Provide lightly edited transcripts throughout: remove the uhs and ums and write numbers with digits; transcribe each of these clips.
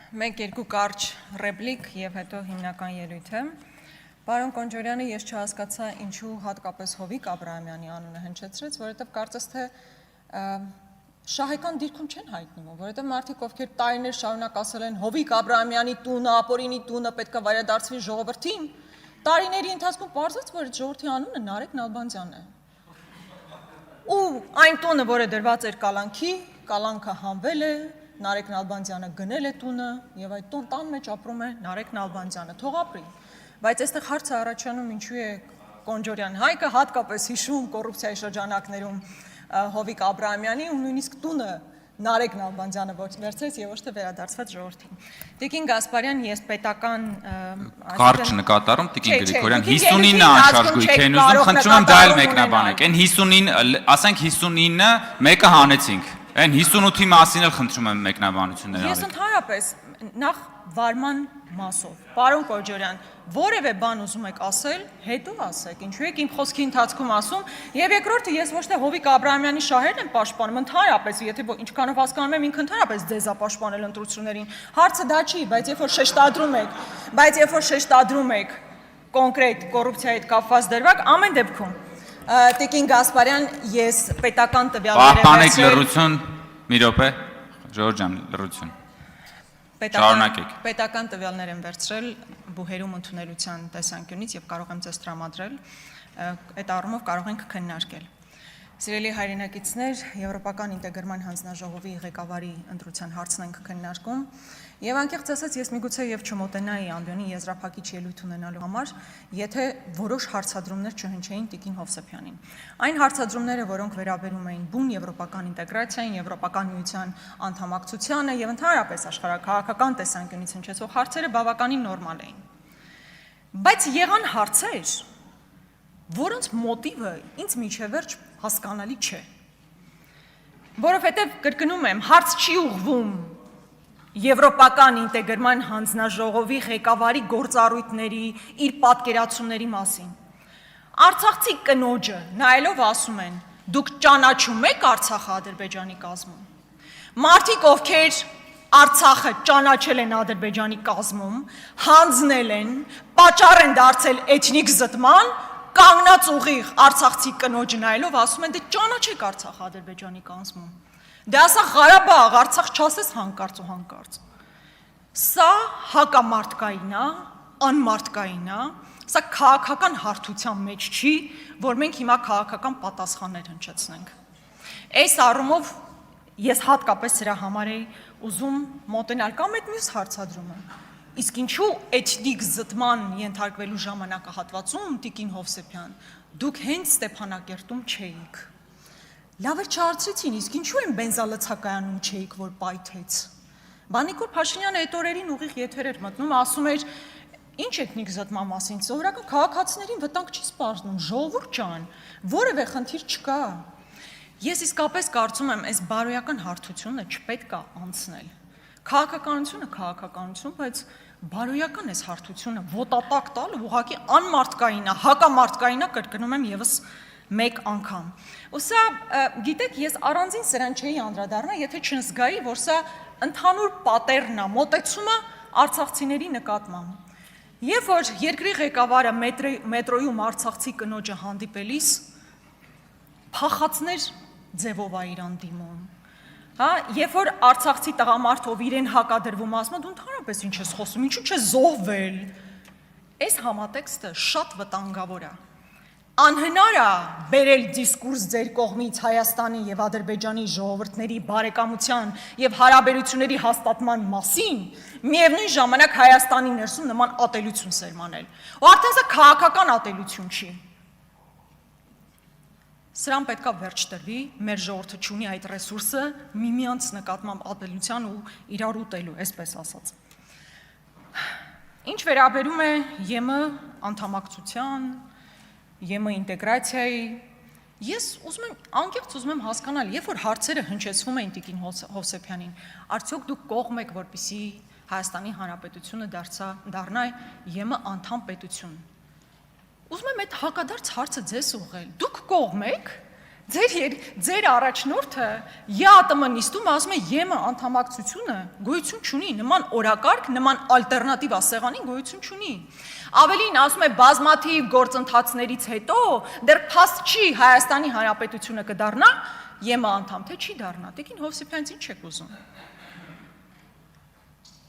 Մեկ երկու կարճ ռեպլիկ եւ հետո հիմնական ելույթը։ Պարոն Կոնջորյանը, ես չհասկացա ինչու հատկապես Հովիկ Աբրահամյանի անունը հնչեցրեց, որովհետեւ կարծես թե շահեկան դիրքում չեն հայտնվում, որովհետեւ մարդիկ ովքեր տարիներ շարունակ ասել են Հովիկ Աբրահամյանի տունը, Ապորինի տունը պետք է վերադարձվի ժողովրդին, տարիների ընթացքում պարզվեց, որ այդ ժողովրդի անունը Նարեկ Նալբանդյանն է։ Ու այն տունը, որը դրված էր կալանքի, կալանքը հանվել է, Նարեկ Նալբանդյանը գնել է տունը եւ այդ տան մեջ ապրում է Նարեկ Նալբանդյանը, թող ապրի։ Բայց այստեղ հարցը առաջանում ինչու է Կոնջորյան Հայկը հատկապես հիշում կոռուպցիայի շրջանակներում Հովիկ Աբրահամյանի ու նույնիսկ տունը Նարեկ Նալբանդյանը վերցրեց եւ ոչ թե վերադարձված ժողովրդին։ Տիկին Գասպարյան, ես պետական Կարճ նկատառում Տիկին Գրիգորյան 59 անշարժույթ են ուզում, խնդրում եմ դա էլ մեկնաբանեք։ Այն 59, ասենք 59-ը մեկը հանեցինք։ Այն 58-ի մասին էլ խնդրում եմ մեկնաբանություններ արեք։ Ես ընդհանրապես նախ վարման մասով, պարոն Կոջորյան, որևէ բան ուզում եք ասել, հետո ասեք, ինչու եք իմ խոսքի ընթացքում ասում, եւ երկրորդը ես ոչ թե Հովիկ Աբրահամյանի շահերն եմ պաշտպանում, ընդհանրապես, եթե ինչքանով հասկանում եմ, ինքը ընդհանրապես ձեզ է պաշտպանել ընտրություններին։ Հարցը դա չի, բայց երբ որ շեշտադրում եք կոնկրետ կոռուպցիայի հետ կապված դրվագ, ամեն դեպքում Տիկին Գասպարյան, ես պետական տվյալներ եմ Պահպանեք լռություն, մի րոպե, Ժորժ ջան, լռություն։ Շարունակեք։ Պետական տվյալներ եմ վերցրել բուհերում ընդունելության տեսանկյունից եւ կարող եմ ձեզ տրամադրել, այդ առումով կարող ենք քննարկել։ Սիրելի հայրենակիցներ, Եվրոպական ինտեգրման հանձնաժողովի ղեկավարի ընտրության հարցն ենք քննարկում եւ անկեղծ ասած ես միգուցե եւ չմոտենայի Անդոյանի եզրափակիչ ելույթ ունենալու համար, եթե որոշ հարցադրումներ չհնչեին Տիկին Հովսեփյանին։ Այն հարցադրումները, որոնք վերաբերում էին բուն եվրոպական ինտեգրացիային, Եվրոպական միության անդամակցությանը եւ ընդհանրապես աշխարհաքաղաքական տեսանկյունից հնչեցող հարցերը բավականին նորմալ էին։ Բայց եղան հարցեր, որոնց մոտիվը ինձ միջև վերջ հասկանալի չէ։ Որովհետև կրկնում եմ, հարց չի ուղղվում Եվրոպական ինտեգրման հանձնաժողովի ղեկավարի գործառույթների, իր պատկերացումների մասին։ Արցախցի կնոջը նայելով ասում են. դուք ճանաչում եք Արցախը Ադրբեջանի կազմում։ Մարդիկ, ովքեր Արցախը ճանաչել են Ադրբեջանի կազմում, հանձնել են, պատճառ են դարձել էթնիկ զտման, կանգնած ուղիղ արցախցի կնոջը նայելով ասում են, դե ճանաչեք Արցախը Ադրբեջանի կազմում։ Դե ասա Ղարաբաղ, Արցախ չասես հանկարծ ու հանկարծ։ Սա հակամարտկային է, անմարտկային է, սա քաղաքական հարթության մեջ չի, որ մենք հիմա քաղաքական պատասխաններ հնչեցնենք։ Այս առումով ես հատկապես սրա համար էի ուզում մոտենալ կամ այդ մյուս հարցադրումը։ Իսկ ինչու էթնիկ զտման ենթարկվելու ժամանակահատվածում Տիկին Հովսեփյան, դուք հենց Ստեփանակերտում չէիք։ Լավ էր չհարցրեցին, իսկ ինչու են բենզալցակայանում չէիք, որ պայթեց։ Նիկոլ Փաշինյանը այդ օրերին ուղիղ եթեր էր մտնում, ասում էր. Ինչ էթնիկ զտման մասին, սովորական քաղաքացիներին վտանգ չի սպառնում, ժողովուրդ ջան, որևէ խնդիր չկա։ Ես իսկապես կարծում եմ, այս բարոյական հարթությունը չպետք է անցնել։ Քաղաքականությունը քաղաքականություն, բայց բարոյական այս հարթությունը ոտատակ տալը ուղղակի անմարտկային է, հակամարտկային է, կրկնում եմ եւս մեկ անգամ։ Ու սա, գիտեք, ես առանձին սրան չէի անդրադառնա, եթե չզգայի, որ սա ընդհանուր պատերն է, մոտեցումը արցախցիների նկատմամբ։ Երբ որ երկրի ղեկավարը մետրոյում արցախցի կնոջը հանդիպելիս փախածներ ձևով է իրան դիմում։ Հա, երբ որ արցախցի տղամարդով իրեն հակադրվում ասում, դու ընդհանրապես ինչ ես խոսում, ինչու՞ չես զոհվել։ Այս համատեքստը շատ վտանգավոր է։ Անհնար է բերել դիսկուրս ձեր կողմից Հայաստանի եւ Ադրբեջանի ժողովուրդների բարեկամության եւ հարաբերությունների հաստատման մասին, միևնույն ժամանակ Հայաստանի ներսում նման ատելություն սերմանել։ Ու արդեն սա քաղաքական ատելություն չի։ Սրան պետքա վերջ տրվի, մեր ժողովուրդը չունի այդ ռեսուրսը միմյանց նկատմամբ ատելության ու իրար ուտելու, այսպես ասած։ Ինչ վերաբերում է ԵՄ անդամակցության, ԵՄ ինտեգրացիայի, ես անկեղծ ուզում եմ հասկանալ, երբ որ հարցերը հնչեցվում էին Տիկին Հովսեփյանին, արդյոք դուք կողմ եք, որպեսզի Հայաստանի Հանրապետությունը դառնա ԵՄ անդամ պետություն։ Ուզում եմ այդ հակադարձ հարցը ձեզ ուղղել, դուք կողմ եք, Ձեր առաջնորդը ԵԱՏՄ նիստում ասում է ԵՄ անդամակցությունը գոյություն չունի, նման օրակարգ, նման ալտերնատիվ ասեղանին գոյություն չունի։ Ավելին ասում է բազմաթիվ գործընթացներից հետո դեռ փաստ չի Հայաստանի Հանրապետությունը կդառնա ԵՄ անդամ, թե չի դառնա։ Տիկին Հովսեփյանից ինչ եք ուզում։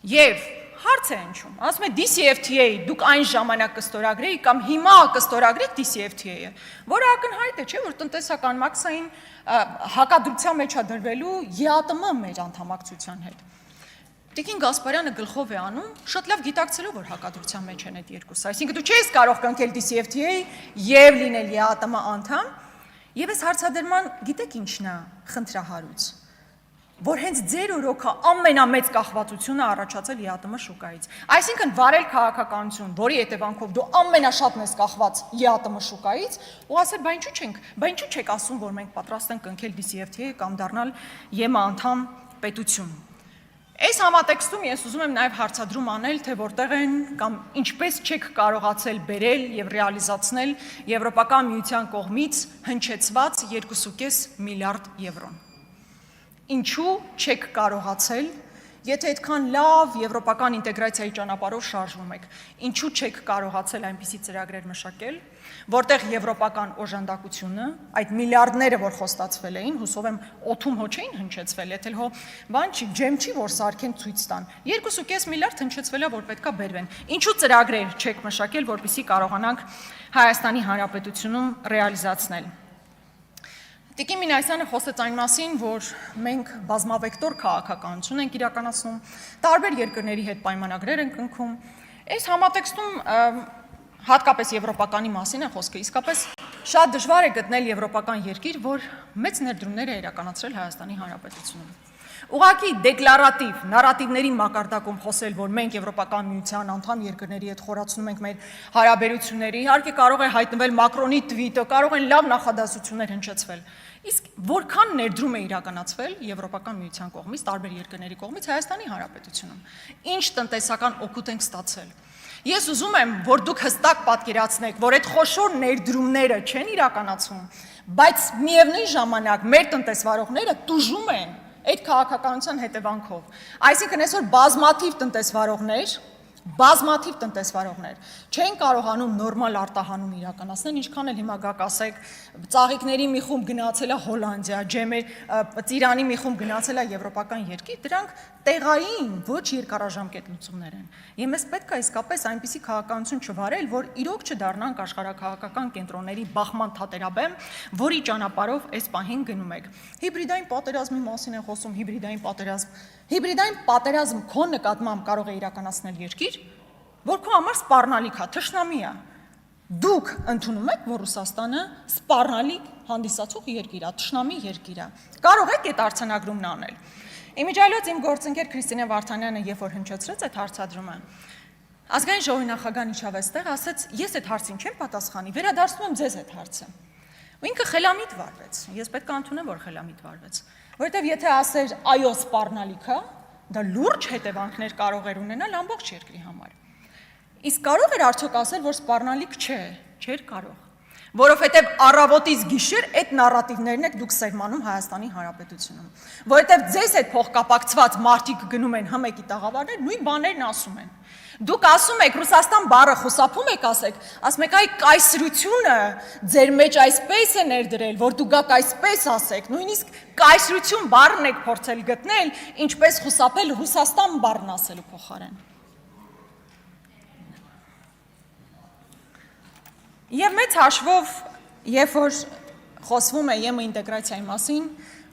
Եվ հարց է հնչում, ասում է DCFTA դուք այն ժամանակ կստորագրեի կամ հիմա կստորագրեք DCFTA-ը, որը ակնհայտ է, չէ, որ տնտեսական մաքսային հակադրության մեջ է դրվելու ԵԱՏՄ մեր անդամակցության հետ։ Տիկին Գասպարյանը գլխով է անում, շատ լավ գիտակցելով, որ հակադրության մեջ են այդ երկուսը, այսինքն դու չես կարող կնքել DCFTA եւ լինել ԵԱՏՄ անդամ, եւ այս հարցադրման գիտեք ինչն է խնդրահարույց, որ հենց ձեր օրոքա ամենամեծ կախվածությունը առաջացել ԵԱՏՄ շուկայից։ Այսինքն վարել քաղաքականություն, որի հետևանքով դու ամենաշատն ես կախված ԵԱՏՄ շուկայից, ու ասել, բա ինչու չեք ասում, որ մենք պատրաստ ենք կնքել DCFTA կամ դառնալ ԵՄ անդամ պետություն։ Այս համատեքստում ես ուզում եմ նաև հարցադրում անել, թե որտեղ են կամ ինչպես չեք կարողացել բերել եւ ռեալիզացնել Եվրոպական միության կողմից հնչեցված 2.5 միլիարդ եվրոն։ Ինչու չեք կարողացել, եթե այդքան լավ եվրոպական ինտեգրացիայի ճանապարհով շարժվում եք, ինչու չեք կարողացել այնպիսի ծրագրեր մշակել, որտեղ եվրոպական օժանդակությունը, այդ միլիարդները, որ խոստացվել էին, հուսով եմ օդում հո չէին հնչեցվել, եթե հո բան չի, ջեմ չի, որ սարքեն ցույց տան։ 2.5 միլիարդ հնչեցվել է, որ պետքա բերվեն։ Ինչու ծրագրեր չեք մշակել, որպեսզի կարողանանք Հայաստանի Հանրապետությունում ռեալիզացնել։ Տիկին Մինասյանը խոսեց այն մասին, որ մենք բազմավեկտոր քաղաքականություն ենք իրականացնում, տարբեր երկրների հետ պայմանագրեր ենք կնքում։ Այս համատեքստում հատկապես եվրոպականի մասին է խոսքը, իսկապես շատ դժվար է գտնել եվրոպական երկիր, որ մեծ ներդրումներ է իրականացրել Հայաստանի Հանրապետությունում։ Ուղղակի դեկլարատիվ նարատիվների մակարդակում խոսել, որ մենք Եվրոպական միության անդամ երկրների հետ խորացնում ենք մեր հարաբերությունները, իհարկե կարող է հայտնվել Մակրոնի թվիտը, կարող են լավ նախադասություններ հնչեցվել։ Իսկ որքան ներդրում է իրականացվել Եվրոպական միության կողմից, տարբեր երկրների կողմից Հայաստանի Հանրապետությունում։ Ինչ տնտեսական օգուտ ենք ստացել։ Ես ուզում եմ, որ դուք հստակ պատկերացնեք, որ այդ խոշոր ներդրումները չեն իրականացվում, բայց միևնույն ժամանակ մեր տնտեսվարողները տուժում են այդ քաղաքականության հետևանքով։ Այսինքն այսօր բազմաթիվ տնտեսվարողներ չեն կարողանում նորմալ արտահանում իրականացնել, ինչքան էլ հիմա գաք ասեք, ծաղիկների մի խումբ գնացել է Հոլանդիա, ծիրանի մի խումբ գնացել է եվրոպական երկիր, դրանք տեղային ոչ երկարաժամկետ լուծումներ են։ Եվ մեզ պետք է իսկապես այնպիսի քաղաքականություն չվարել, որ իրոք չդառնանք աշխարհաքաղաքական կենտրոնների բախման թատերաբեմ, որի ճանապարհով այս պահին գնում եք։ Հիբրիդային պատերազմի մասին են խոսում, հիբրիդային պատերազմ քո նկատմամբ կարող է իրականացնել երկիր, որ քո համար սպառնալիք է, թշնամի է։ Դուք ընդունում եք, որ Ռուսաստանը սպառնալիք հանդիսացող երկիր է, թշնամի երկիր է։ Կարող եք այդ արձանագրումն անել։ Իմիջիայլոց իմ գործընկեր Քրիստինե Վարդանյանը, երբ որ հնչեցրեց այդ հարցադրումը, ազգային ժողովի նախագահն իջավ այստեղ, ասեց, ես այդ հարցին չեմ պատասխանի, վերադարձնում եմ ձեզ այդ հարցը։ Ու ինքը խելամիտ վարվեց։ Ես պետք է ընդունեմ, որ խելամիտ վարվեց, որովհետև եթե ասեր այո սպառնալիք է, դա լուրջ հետևանքներ կարող էր ունենալ ամբողջ երկրի համար։ Իսկ կարող էր արդյոք ասել, որ սպառնալիք չէ, չէր կարող, որովհետև առավոտից գիշեր այդ նարատիվներն եք դուք սերմանում Հայաստանի Հանրապետությունում, որովհետև ձեզ այդ փոխկապակցված մարդիկ գնում են հմեկի տաղավարներ, նույն բաներն ասում են։ Դուք ասում եք Ռուսաստան բառը խուսափում եք, ասում եք այ կայսրությունը ձեր մեջ այսպես է ներդրել, որ դուք գաք այսպես ասեք, նույնիսկ կայսրություն բառն եք փորձել գտնել, ինչպես խուսափել Ռուսաստան բառն ասելու փոխարեն։ Եվ մեծ հաշվով, երբ որ խոսվում է ԵՄ ինտեգրացիայի մասին,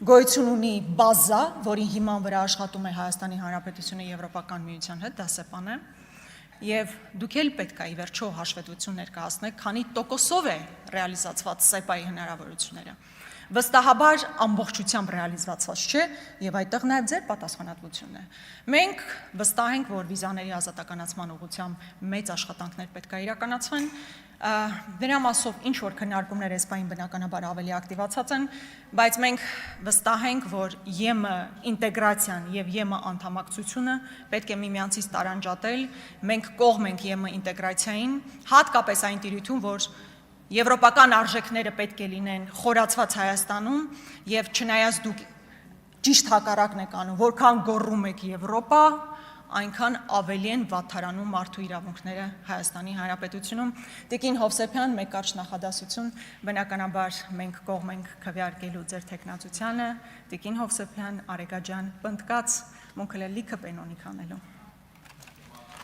գոյություն ունի բազա, որի հիման վրա աշխատում է Հայաստանի Հանրապետությունը Եվրոպական միության հետ, դա ՍԵՊԱ-ն է, եւ դուք էլ պետք է ի վերջո հաշվետվություն ներկայացնեք, քանի տոկոսով է ռեալիզացված ՍԵՊԱ-ի հնարավորությունները։ Վստահաբար ամբողջությամբ ռեալիզացված չէ, եւ այդտեղ նաեւ ձեր պատասխանատվությունն է։ Մենք վստահ ենք, որ վիզաների ազատականացման ուղղությամբ մեծ աշխատանքներ պետք է իրականացվեն։ Դրա մասով ինչ որ քննարկումներ այս պահին բնականաբար ավելի ակտիվացած են, բայց մենք վստահ ենք, որ ԵՄ ինտեգրացիան եւ ԵՄ անդամակցությունը պետք է միմյանցից տարանջատել։ Մենք կողմ ենք ԵՄ ինտեգրացիային, հատկապես այն տիրույթում, որ Եվրոպական արժեքները պետք է լինեն խորացված Հայաստանում եւ չնայած դուք ճիշտ հակառակն եք անում, որքան գոռում եք Եվրոպա, այնքան ավելի են վատթարանում մարդու իրավունքները Հայաստանի Հանրապետությունում։ Տիկին Հովսեփյան, մեկ կարճ նախադասություն, բնականաբար մենք կողմ ենք քվեարկելու ձեր տեխնացությանը, Տիկին Հովսեփյան, Արեգա ջան, պնդկաց, մունքել լիքը պենոնի կանելու։